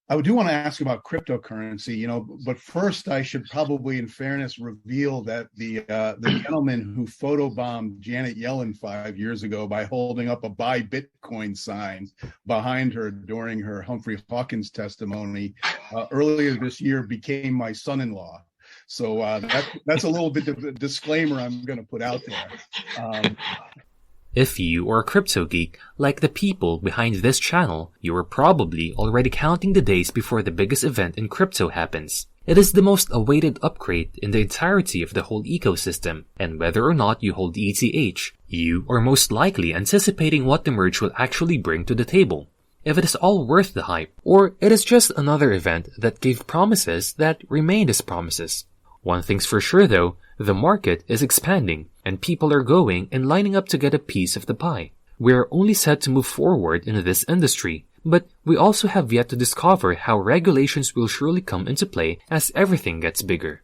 I do want to ask about cryptocurrency, but first I should probably, in fairness, reveal that the gentleman who photobombed Janet Yellen 5 years ago by holding up a buy Bitcoin sign behind her during her Humphrey Hawkins testimony earlier this year became my son-in-law. So that's a little bit of a disclaimer I'm going to put out there. If you are a crypto geek, like the people behind this channel, you are probably already counting the days before the biggest event in crypto happens. It is the most awaited upgrade in the entirety of the whole ecosystem, and whether or not you hold ETH, you are most likely anticipating what the merge will actually bring to the table. If it is all worth the hype, or it is just another event that gave promises that remained as promises. One thing's for sure though, the market is expanding, and people are going and lining up to get a piece of the pie. We are only set to move forward in this industry, but we also have yet to discover how regulations will surely come into play as everything gets bigger.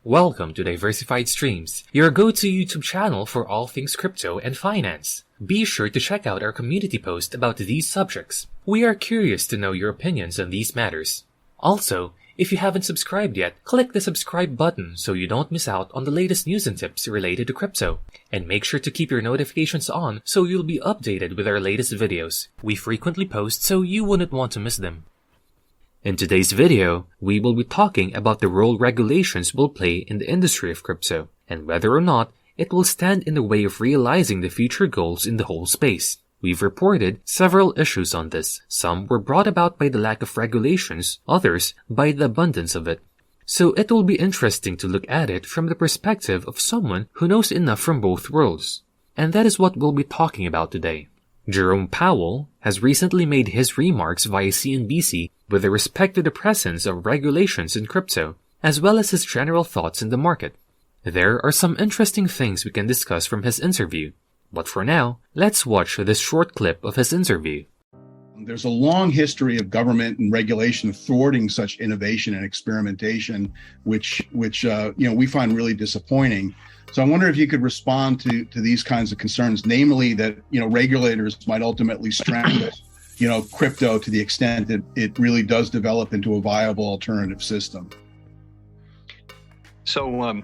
Welcome to Diversified Streams, your go-to YouTube channel for all things crypto and finance. Be sure to check out our community post about these subjects. We are curious to know your opinions on these matters. Also, if you haven't subscribed yet, click the subscribe button so you don't miss out on the latest news and tips related to crypto. And make sure to keep your notifications on so you'll be updated with our latest videos. We frequently post so you wouldn't want to miss them. In today's video, we will be talking about the role regulations will play in the industry of crypto, and whether or not it will stand in the way of realizing the future goals in the whole space. We've reported several issues on this. Some were brought about by the lack of regulations, others by the abundance of it. So it will be interesting to look at it from the perspective of someone who knows enough from both worlds. And that is what we'll be talking about today. Jerome Powell has recently made his remarks via CNBC with respect to the presence of regulations in crypto, as well as his general thoughts in the market. There are some interesting things we can discuss from his interview, but for now, let's watch this short clip of his interview. There's a long history of government and regulation thwarting such innovation and experimentation, which we find really disappointing. So I wonder if you could respond to these kinds of concerns, namely that regulators might ultimately strangle crypto to the extent that it really does develop into a viable alternative system. So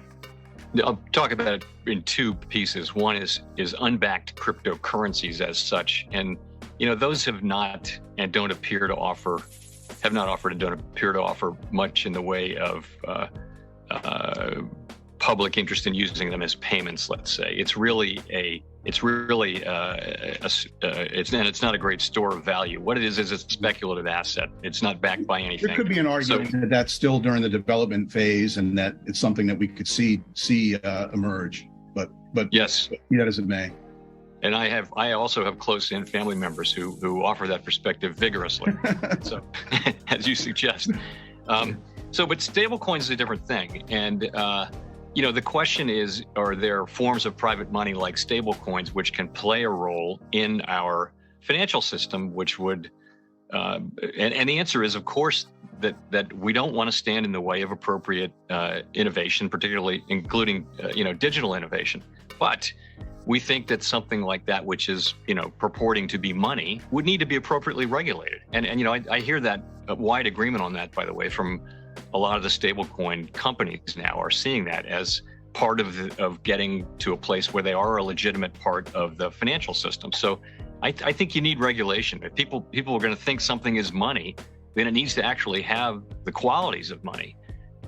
I'll talk about it in two pieces. One is unbacked cryptocurrencies as such, and those have not and don't appear to offer, have not offered and don't appear to offer much in the way of public interest in using them as payments. Let's say it's not a great store of value. What it is a speculative asset. It's not backed by anything. There could be an argument that that's still during the development phase, and that it's something that we could see emerge. But yes, be that as it may. And I also have close-in family members who offer that perspective vigorously. So, as you suggest. But stablecoins is a different thing, and the question is, are there forms of private money like stablecoins which can play a role in our financial system, which would, and the answer is, of course, that we don't want to stand in the way of appropriate innovation, particularly including, digital innovation. But we think that something like that, which is, purporting to be money, would need to be appropriately regulated. And I hear that wide agreement on that, by the way, from a lot of the stablecoin companies now are seeing that as part of getting to a place where they are a legitimate part of the financial system. So I think you need regulation. If people are going to think something is money, then it needs to actually have the qualities of money.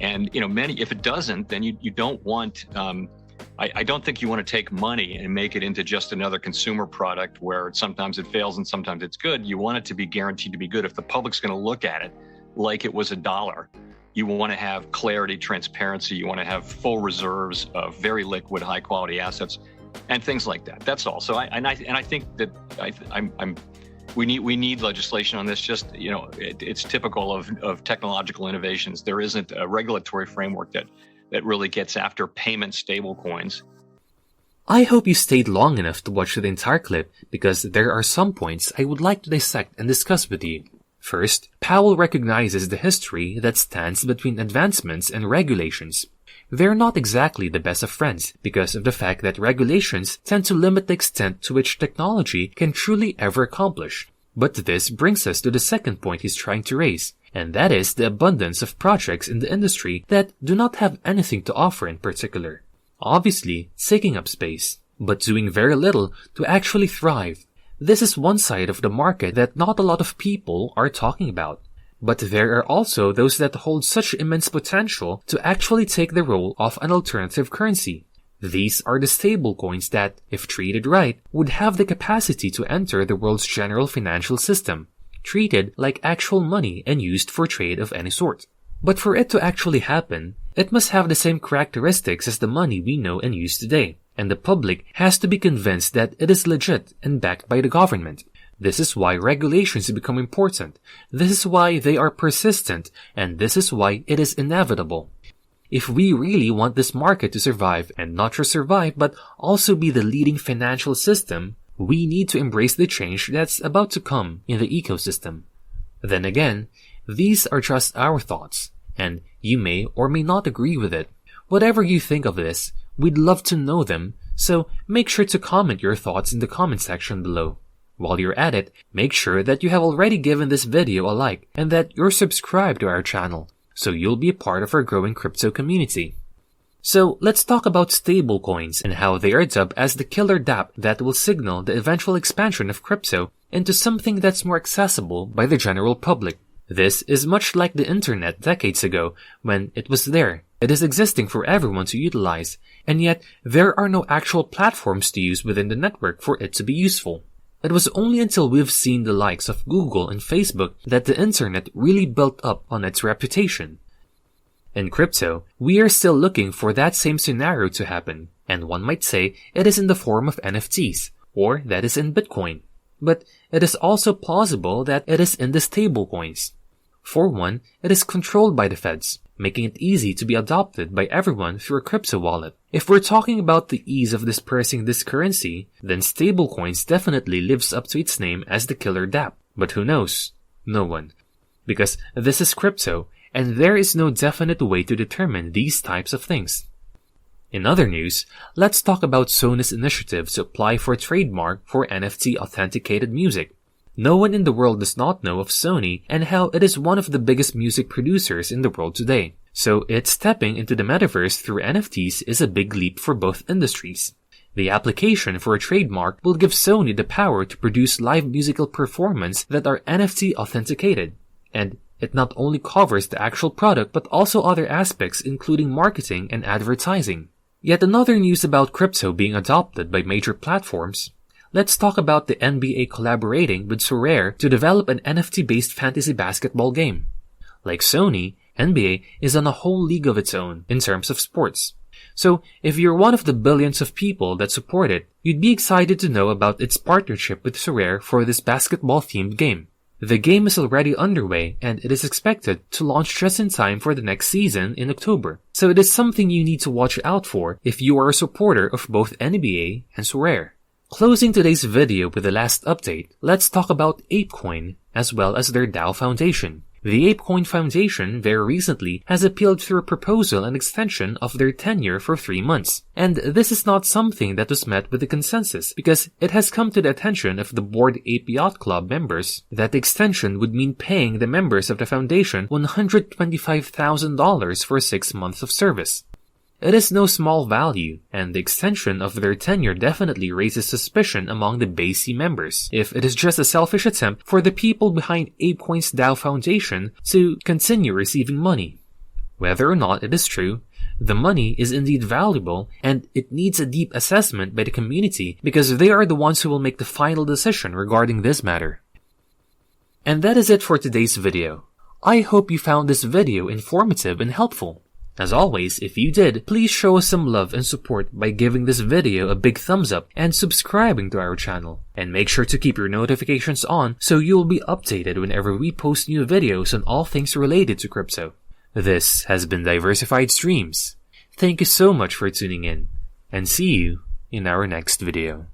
And if it doesn't, then you don't want. I don't think you want to take money and make it into just another consumer product where sometimes it fails and sometimes it's good. You want it to be guaranteed to be good. If the public's going to look at it like it was a dollar, you want to have clarity, transparency. You want to have full reserves of very liquid, high quality assets, and things like that. That's all. So I think that we need legislation on this. Just it's typical of technological innovations. There isn't a regulatory framework that really gets after payment stable coins. I hope you stayed long enough to watch the entire clip, because there are some points I would like to dissect and discuss with you. First, Powell recognizes the history that stands between advancements and regulations. they're not exactly the best of friends because of the fact that regulations tend to limit the extent to which technology can truly ever accomplish. But this brings us to the second point he's trying to raise, and that is the abundance of projects in the industry that do not have anything to offer in particular. Obviously, taking up space, but doing very little to actually thrive. This is one side of the market that not a lot of people are talking about. But there are also those that hold such immense potential to actually take the role of an alternative currency. These are the stablecoins that, if treated right, would have the capacity to enter the world's general financial system, treated like actual money and used for trade of any sort. But for it to actually happen, it must have the same characteristics as the money we know and use today, and the public has to be convinced that it is legit and backed by the government. This is why regulations become important. This is why they are persistent, and this is why it is inevitable. If we really want this market to survive, and not just survive, but also be the leading financial system, we need to embrace the change that's about to come in the ecosystem. Then again, these are just our thoughts, and you may or may not agree with it. Whatever you think of this, we'd love to know them, so make sure to comment your thoughts in the comment section below. While you're at it, make sure that you have already given this video a like and that you're subscribed to our channel, so you'll be a part of our growing crypto community. So let's talk about stablecoins and how they are dubbed as the killer dApp that will signal the eventual expansion of crypto into something that's more accessible by the general public. This is much like the internet decades ago when it was there. It is existing for everyone to utilize, and yet there are no actual platforms to use within the network for it to be useful. It was only until we've seen the likes of Google and Facebook that the internet really built up on its reputation. In crypto, we are still looking for that same scenario to happen, and one might say it is in the form of NFTs, or that is in Bitcoin. But it is also plausible that it is in the stablecoins. For one, it is controlled by the feds, making it easy to be adopted by everyone through a crypto wallet. If we're talking about the ease of dispersing this currency, then stablecoins definitely lives up to its name as the killer dApp. But who knows? No one. Because this is crypto, and there is no definite way to determine these types of things. In other news, let's talk about Sony's initiative to apply for a trademark for NFT authenticated music. No one in the world does not know of Sony and how it is one of the biggest music producers in the world today. So its stepping into the metaverse through NFTs is a big leap for both industries. The application for a trademark will give Sony the power to produce live musical performances that are NFT authenticated. And it not only covers the actual product but also other aspects including marketing and advertising. Yet another news about crypto being adopted by major platforms. Let's talk about the NBA collaborating with Sorare to develop an NFT-based fantasy basketball game. Like Sony, NBA is on a whole league of its own in terms of sports. So if you're one of the billions of people that support it, you'd be excited to know about its partnership with Sorare for this basketball-themed game. The game is already underway and it is expected to launch just in time for the next season in October. So it is something you need to watch out for if you are a supporter of both NBA and Sorare. Closing today's video with the last update, let's talk about ApeCoin as well as their DAO Foundation. The ApeCoin Foundation very recently has appealed through a proposal and extension of their tenure for 3 months. And this is not something that was met with a consensus because it has come to the attention of the Board Ape Yacht Club members that the extension would mean paying the members of the foundation $125,000 for 6 months of service. It is no small value, and the extension of their tenure definitely raises suspicion among the BASI members, if it is just a selfish attempt for the people behind ApeCoin's DAO Foundation to continue receiving money. Whether or not it is true, the money is indeed valuable, and it needs a deep assessment by the community because they are the ones who will make the final decision regarding this matter. And that is it for today's video. I hope you found this video informative and helpful. As always, if you did, please show us some love and support by giving this video a big thumbs up and subscribing to our channel. And make sure to keep your notifications on so you'll be updated whenever we post new videos on all things related to crypto. This has been Diversified Streams. Thank you so much for tuning in, and see you in our next video.